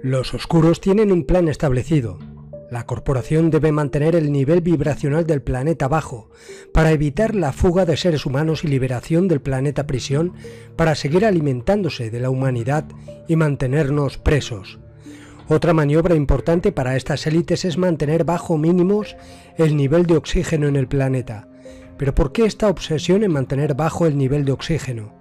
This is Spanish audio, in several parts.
Los oscuros tienen un plan establecido. La corporación debe mantener el nivel vibracional del planeta bajo para evitar la fuga de seres humanos y liberación del planeta prisión para seguir alimentándose de la humanidad y mantenernos presos. Otra maniobra importante para estas élites es mantener bajo mínimos el nivel de oxígeno en el planeta. ¿Pero por qué esta obsesión en mantener bajo el nivel de oxígeno?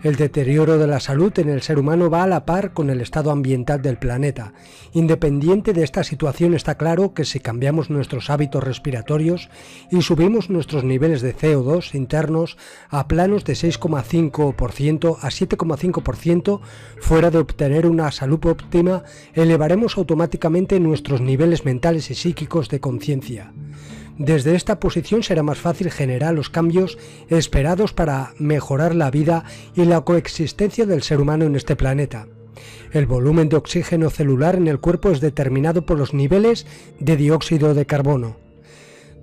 El deterioro de la salud en el ser humano va a la par con el estado ambiental del planeta. Independiente de esta situación, está claro que si cambiamos nuestros hábitos respiratorios y subimos nuestros niveles de CO2 internos a planos de 6,5% a 7,5%, fuera de obtener una salud óptima, elevaremos automáticamente nuestros niveles mentales y psíquicos de conciencia. Desde esta posición será más fácil generar los cambios esperados para mejorar la vida y la coexistencia del ser humano en este planeta. El volumen de oxígeno celular en el cuerpo es determinado por los niveles de dióxido de carbono.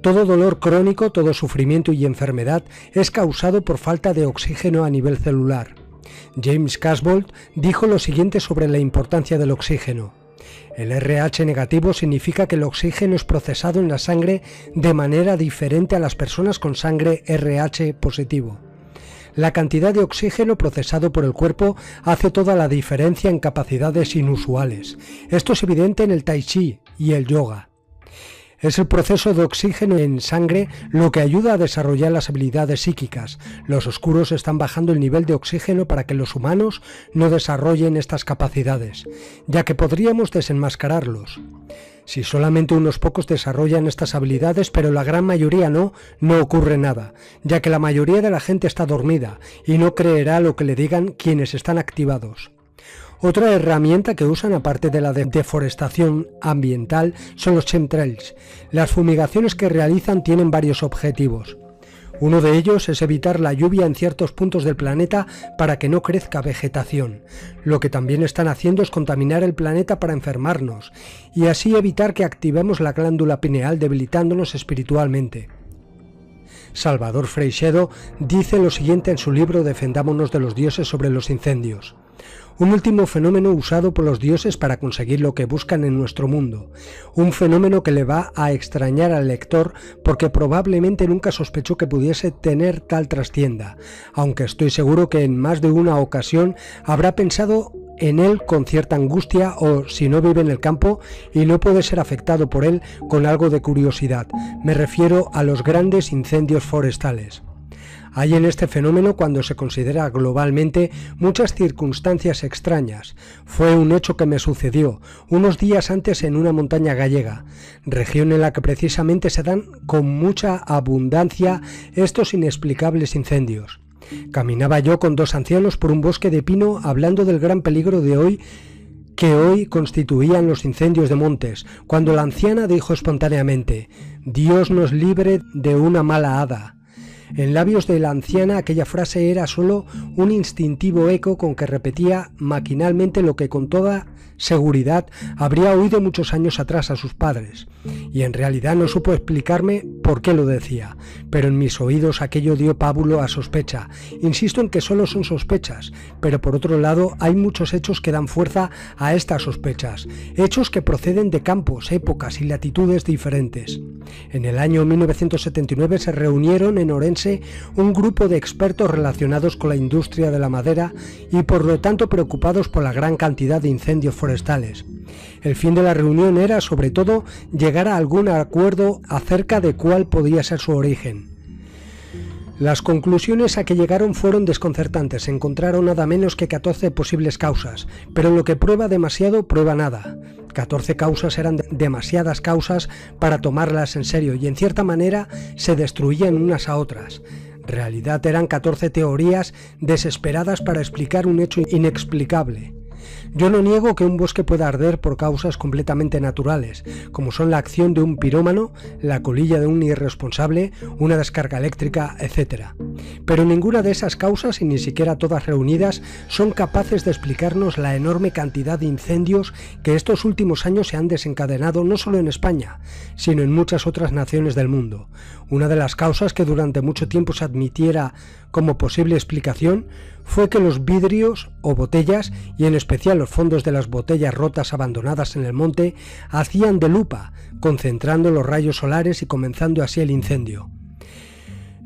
Todo dolor crónico, todo sufrimiento y enfermedad es causado por falta de oxígeno a nivel celular. James Casbolt dijo lo siguiente sobre la importancia del oxígeno. El RH negativo significa que el oxígeno es procesado en la sangre de manera diferente a las personas con sangre RH positivo. La cantidad de oxígeno procesado por el cuerpo hace toda la diferencia en capacidades inusuales. Esto es evidente en el Tai Chi y el yoga. Es el proceso de oxígeno en sangre lo que ayuda a desarrollar las habilidades psíquicas. Los oscuros están bajando el nivel de oxígeno para que los humanos no desarrollen estas capacidades, ya que podríamos desenmascararlos. Si solamente unos pocos desarrollan estas habilidades, pero la gran mayoría no ocurre nada, ya que la mayoría de la gente está dormida y no creerá lo que le digan quienes están activados. Otra herramienta que usan aparte de la deforestación ambiental son los chemtrails. Las fumigaciones que realizan tienen varios objetivos. Uno de ellos es evitar la lluvia en ciertos puntos del planeta para que no crezca vegetación. Lo que también están haciendo es contaminar el planeta para enfermarnos y así evitar que activemos la glándula pineal debilitándonos espiritualmente. Salvador Freixedo dice lo siguiente en su libro Defendámonos de los dioses sobre los incendios. Un último fenómeno usado por los dioses para conseguir lo que buscan en nuestro mundo. Un fenómeno que le va a extrañar al lector porque probablemente nunca sospechó que pudiese tener tal trastienda, aunque estoy seguro que en más de una ocasión habrá pensado en él con cierta angustia o, si no vive en el campo y no puede ser afectado por él, con algo de curiosidad. Me refiero a los grandes incendios forestales. Hay en este fenómeno, cuando se considera globalmente, muchas circunstancias extrañas. Fue un hecho que me sucedió unos días antes en una montaña gallega, región en la que precisamente se dan con mucha abundancia estos inexplicables incendios. Caminaba yo con dos ancianos por un bosque de pino hablando del gran peligro que hoy constituían los incendios de montes, cuando la anciana dijo espontáneamente: «Dios nos libre de una mala hada». En labios de la anciana aquella frase era solo un instintivo eco con que repetía maquinalmente lo que con toda seguridad habría oído muchos años atrás a sus padres, y en realidad no supo explicarme por qué lo decía, pero en mis oídos aquello dio pábulo a sospecha. Insisto en que solo son sospechas, pero por otro lado hay muchos hechos que dan fuerza a estas sospechas, hechos que proceden de campos, épocas y latitudes diferentes. En el año 1979 se reunieron en Orense un grupo de expertos relacionados con la industria de la madera y por lo tanto preocupados por la gran cantidad de incendios forestales. El fin de la reunión era, sobre todo, llegar a algún acuerdo acerca de cuál podía ser su origen. Las conclusiones a que llegaron fueron desconcertantes. Se encontraron nada menos que 14 posibles causas, pero lo que prueba demasiado, prueba nada. 14 causas eran demasiadas causas para tomarlas en serio y en cierta manera se destruían unas a otras. En realidad eran 14 teorías desesperadas para explicar un hecho inexplicable. Yo no niego que un bosque pueda arder por causas completamente naturales, como son la acción de un pirómano, la colilla de un irresponsable, una descarga eléctrica, etc. Pero ninguna de esas causas, y ni siquiera todas reunidas, son capaces de explicarnos la enorme cantidad de incendios que estos últimos años se han desencadenado no solo en España, sino en muchas otras naciones del mundo. Una de las causas que durante mucho tiempo se admitiera como posible explicación fue que los vidrios o botellas, y en especial los fondos de las botellas rotas abandonadas en el monte, hacían de lupa, concentrando los rayos solares y comenzando así el incendio.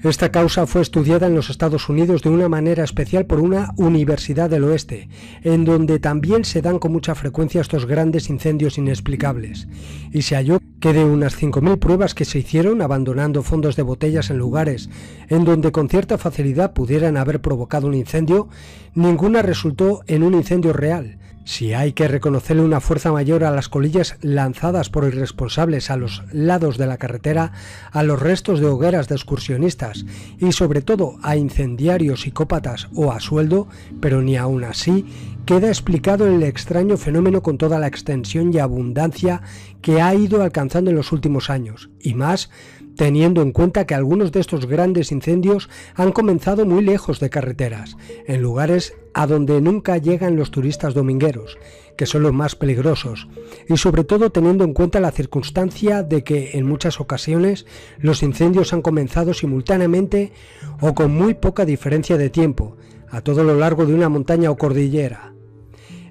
Esta causa fue estudiada en los Estados Unidos de una manera especial por una universidad del oeste, en donde también se dan con mucha frecuencia estos grandes incendios inexplicables, y se halló que de unas 5.000 pruebas que se hicieron abandonando fondos de botellas en lugares en donde con cierta facilidad pudieran haber provocado un incendio, ninguna resultó en un incendio real. Si hay que reconocerle una fuerza mayor a las colillas lanzadas por irresponsables a los lados de la carretera, a los restos de hogueras de excursionistas y sobre todo a incendiarios psicópatas o a sueldo, pero ni aún así queda explicado el extraño fenómeno con toda la extensión y abundancia que ha ido alcanzando en los últimos años, y más teniendo en cuenta que algunos de estos grandes incendios han comenzado muy lejos de carreteras, en lugares a donde nunca llegan los turistas domingueros, que son los más peligrosos, y sobre todo teniendo en cuenta la circunstancia de que en muchas ocasiones los incendios han comenzado simultáneamente o con muy poca diferencia de tiempo, a todo lo largo de una montaña o cordillera.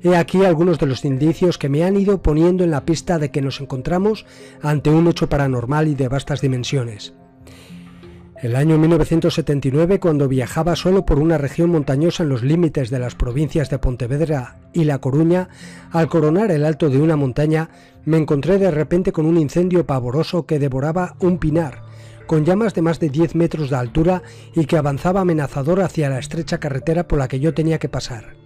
He aquí algunos de los indicios que me han ido poniendo en la pista de que nos encontramos ante un hecho paranormal y de vastas dimensiones. El año 1979, cuando viajaba solo por una región montañosa en los límites de las provincias de Pontevedra y La Coruña, al coronar el alto de una montaña, me encontré de repente con un incendio pavoroso que devoraba un pinar, con llamas de más de 10 metros de altura y que avanzaba amenazador hacia la estrecha carretera por la que yo tenía que pasar.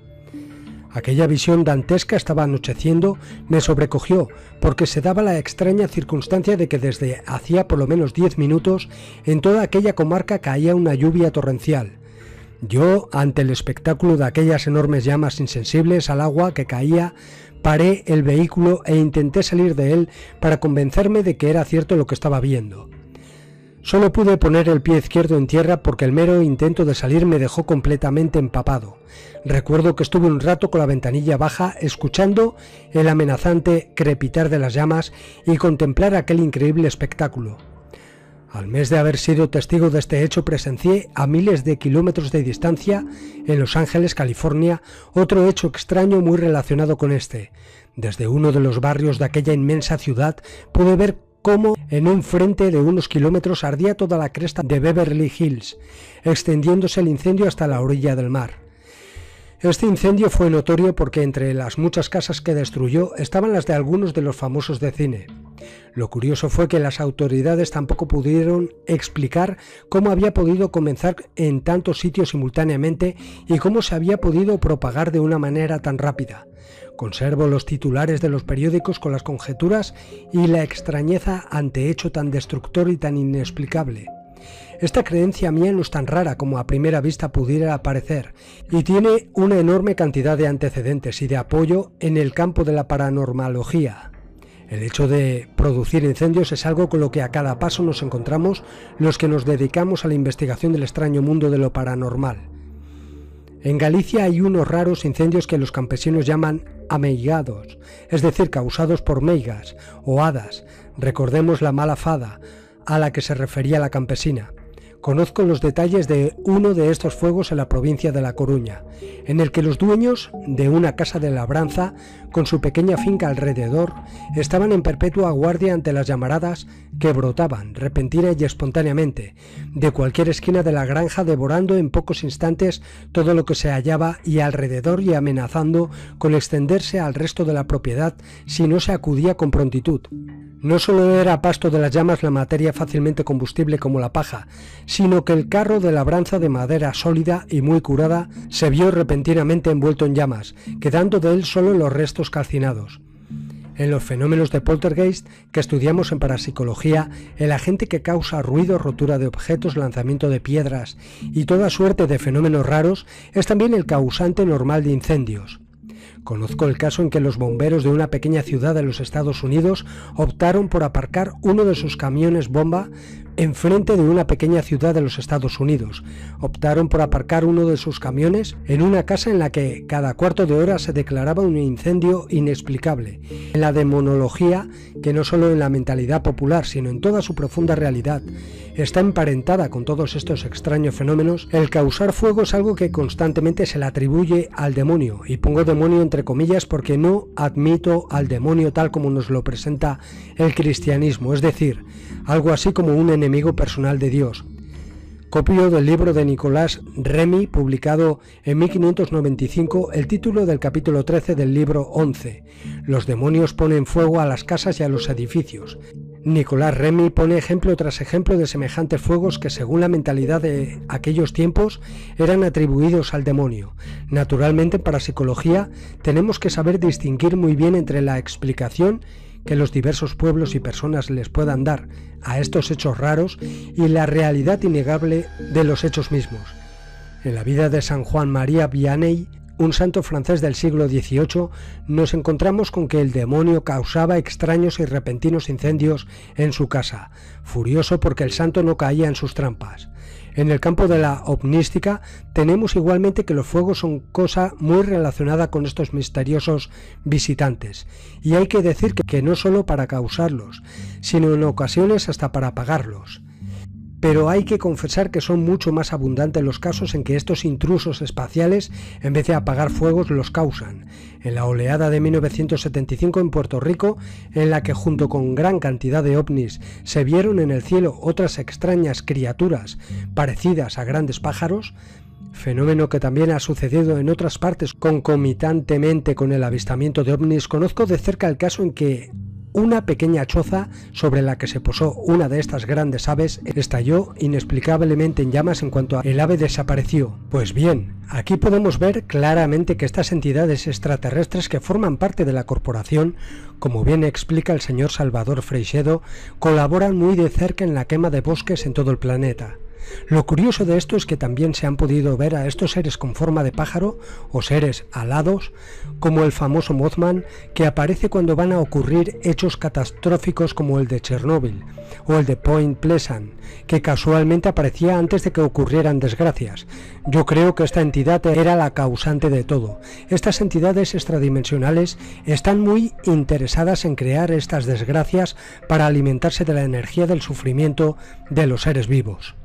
Aquella visión dantesca estaba anocheciendo, me sobrecogió, porque se daba la extraña circunstancia de que desde hacía por lo menos 10 minutos en toda aquella comarca caía una lluvia torrencial. Yo, ante el espectáculo de aquellas enormes llamas insensibles al agua que caía, paré el vehículo e intenté salir de él para convencerme de que era cierto lo que estaba viendo. Solo pude poner el pie izquierdo en tierra porque el mero intento de salir me dejó completamente empapado. Recuerdo que estuve un rato con la ventanilla baja escuchando el amenazante crepitar de las llamas y contemplar aquel increíble espectáculo. Al mes de haber sido testigo de este hecho, presencié a miles de kilómetros de distancia, en Los Ángeles, California, otro hecho extraño muy relacionado con este. Desde uno de los barrios de aquella inmensa ciudad pude ver cómo en un frente de unos kilómetros ardía toda la cresta de Beverly Hills, extendiéndose el incendio hasta la orilla del mar. Este incendio fue notorio porque entre las muchas casas que destruyó estaban las de algunos de los famosos de cine. Lo curioso fue que las autoridades tampoco pudieron explicar cómo había podido comenzar en tantos sitios simultáneamente y cómo se había podido propagar de una manera tan rápida. Conservo los titulares de los periódicos con las conjeturas y la extrañeza ante hecho tan destructor y tan inexplicable. Esta creencia mía no es tan rara como a primera vista pudiera parecer y tiene una enorme cantidad de antecedentes y de apoyo en el campo de la paranormalología. El hecho de producir incendios es algo con lo que a cada paso nos encontramos los que nos dedicamos a la investigación del extraño mundo de lo paranormal. En Galicia hay unos raros incendios que los campesinos llaman ameigados, es decir, causados por meigas o hadas. Recordemos la mala fada a la que se refería la campesina. Conozco los detalles de uno de estos fuegos en la provincia de La Coruña, en el que los dueños de una casa de labranza, con su pequeña finca alrededor, estaban en perpetua guardia ante las llamaradas que brotaban, repentina y espontáneamente, de cualquier esquina de la granja, devorando en pocos instantes todo lo que se hallaba y alrededor y amenazando con extenderse al resto de la propiedad si no se acudía con prontitud. No solo era pasto de las llamas la materia fácilmente combustible como la paja, sino que el carro de labranza de madera sólida y muy curada se vio repentinamente envuelto en llamas, quedando de él solo los restos calcinados. En los fenómenos de poltergeist que estudiamos en parapsicología, el agente que causa ruido, rotura de objetos, lanzamiento de piedras y toda suerte de fenómenos raros es también el causante normal de incendios. Conozco el caso en que los bomberos de una pequeña ciudad de los Estados Unidos optaron por aparcar uno de sus camiones bomba enfrente de una pequeña ciudad de los Estados Unidos. Optaron por aparcar uno de sus camiones en una casa en la que cada cuarto de hora se declaraba un incendio inexplicable. En la demonología, que no solo en la mentalidad popular, sino en toda su profunda realidad, está emparentada con todos estos extraños fenómenos, el causar fuego es algo que constantemente se le atribuye al demonio, y pongo demonio entre comillas porque no admito al demonio tal como nos lo presenta el cristianismo, es decir, algo así como un enemigo personal de Dios. Copio del libro de Nicolas Remy, publicado en 1595, el título del capítulo 13 del libro 11. Los demonios ponen fuego a las casas y a los edificios. Nicolas Remy pone ejemplo tras ejemplo de semejantes fuegos que, según la mentalidad de aquellos tiempos, eran atribuidos al demonio. Naturalmente, para psicología, tenemos que saber distinguir muy bien entre la explicación que los diversos pueblos y personas les puedan dar a estos hechos raros y la realidad innegable de los hechos mismos. En la vida de San Juan María Vianney, un santo francés del siglo XVIII, nos encontramos con que el demonio causaba extraños y repentinos incendios en su casa, furioso porque el santo no caía en sus trampas. En el campo de la ovnística tenemos igualmente que los fuegos son cosa muy relacionada con estos misteriosos visitantes, y hay que decir que no solo para causarlos, sino en ocasiones hasta para apagarlos. Pero hay que confesar que son mucho más abundantes los casos en que estos intrusos espaciales, en vez de apagar fuegos, los causan. En la oleada de 1975 en Puerto Rico, en la que junto con gran cantidad de ovnis se vieron en el cielo otras extrañas criaturas parecidas a grandes pájaros, fenómeno que también ha sucedido en otras partes concomitantemente con el avistamiento de ovnis, conozco de cerca el caso en que una pequeña choza sobre la que se posó una de estas grandes aves estalló inexplicablemente en llamas en cuanto el ave desapareció. Pues bien, aquí podemos ver claramente que estas entidades extraterrestres que forman parte de la corporación, como bien explica el señor Salvador Freixedo, colaboran muy de cerca en la quema de bosques en todo el planeta. Lo curioso de esto es que también se han podido ver a estos seres con forma de pájaro o seres alados, como el famoso Mothman, que aparece cuando van a ocurrir hechos catastróficos como el de Chernóbil o el de Point Pleasant, que casualmente aparecía antes de que ocurrieran desgracias. Yo creo que esta entidad era la causante de todo. Estas entidades extradimensionales están muy interesadas en crear estas desgracias para alimentarse de la energía del sufrimiento de los seres vivos.